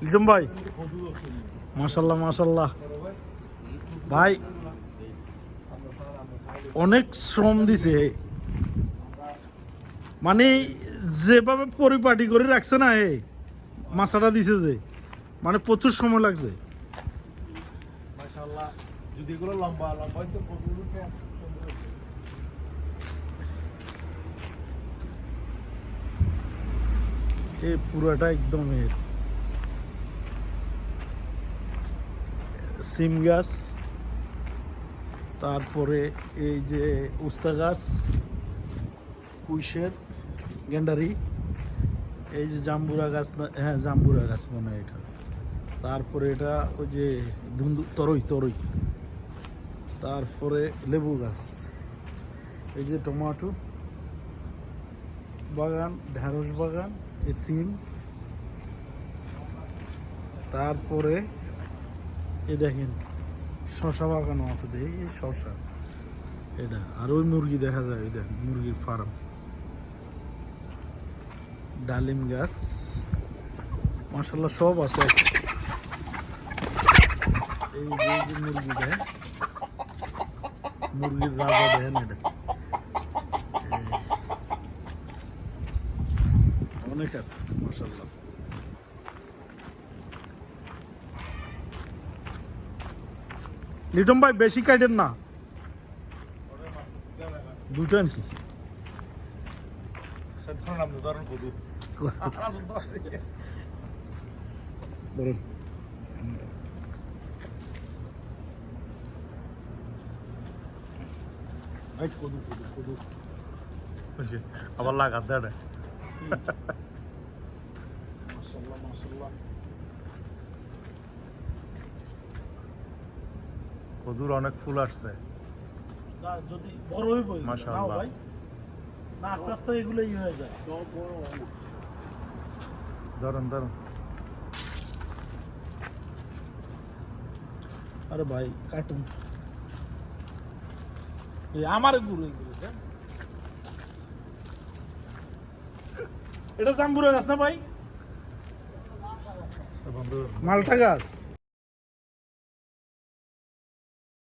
লিটন ভাই মাশাল্লাহ মাশাল্লাহ ভাই অনেক শ্রম দিছে মানে যেভাবে পরিপাটি করে রাখছে না মাছাটা দিছে যে মানে প্রচুর সময় লাগছে মাশাআল্লাহ যদি এগুলো লম্বা লম্বা তো কতগুলো এই পুরাটা একদম সিম গাছ তারপরে এই যে উস্তা গাছ কুইশের গেন্ডারি এই যে জাম্বুরা গাছ হ্যাঁ জাম্বুরা গাছ মনে হয় এটা তারপরে এটা ওই যে তরই তরই তারপরে লেবু গাছ এই যে টমেটো বাগান ঢেঁড়স বাগান এই সিম তারপরে এই দেখেন শশা বাগানও আছে দেখি এই শশা এটা আর ওই মুরগি দেখা যায় ওই দেখেন মুরগির ফার্ম ডালিম গাছ মাশাআল্লাহ সব আছে এই যে মুরগি দেখেন মুরগির রাজা দেখেন এটা অনেক আছে মাশাআল্লাহ লিটন ভাই বেশি কাটেন না দুটো নাকি সাধারণ নাম ধরুন কদু ধরুন কদু কদু কদু আবার লাগাত দেয় মাশাআল্লাহ মাশাআল্লাহ কদুর অনেক ফুল আসছে না যদি বড় হইব মাশাআল্লাহ ভাই না আস্তে আস্তে এগুলো হয়ে যায় সব বড় হয় না ধরুন ধরুন আরে ভাই কাটুন এই আমার গুরু এগুলো এটা জাম্বুরা গাছ না ভাই বন্ধু মালটা গাছ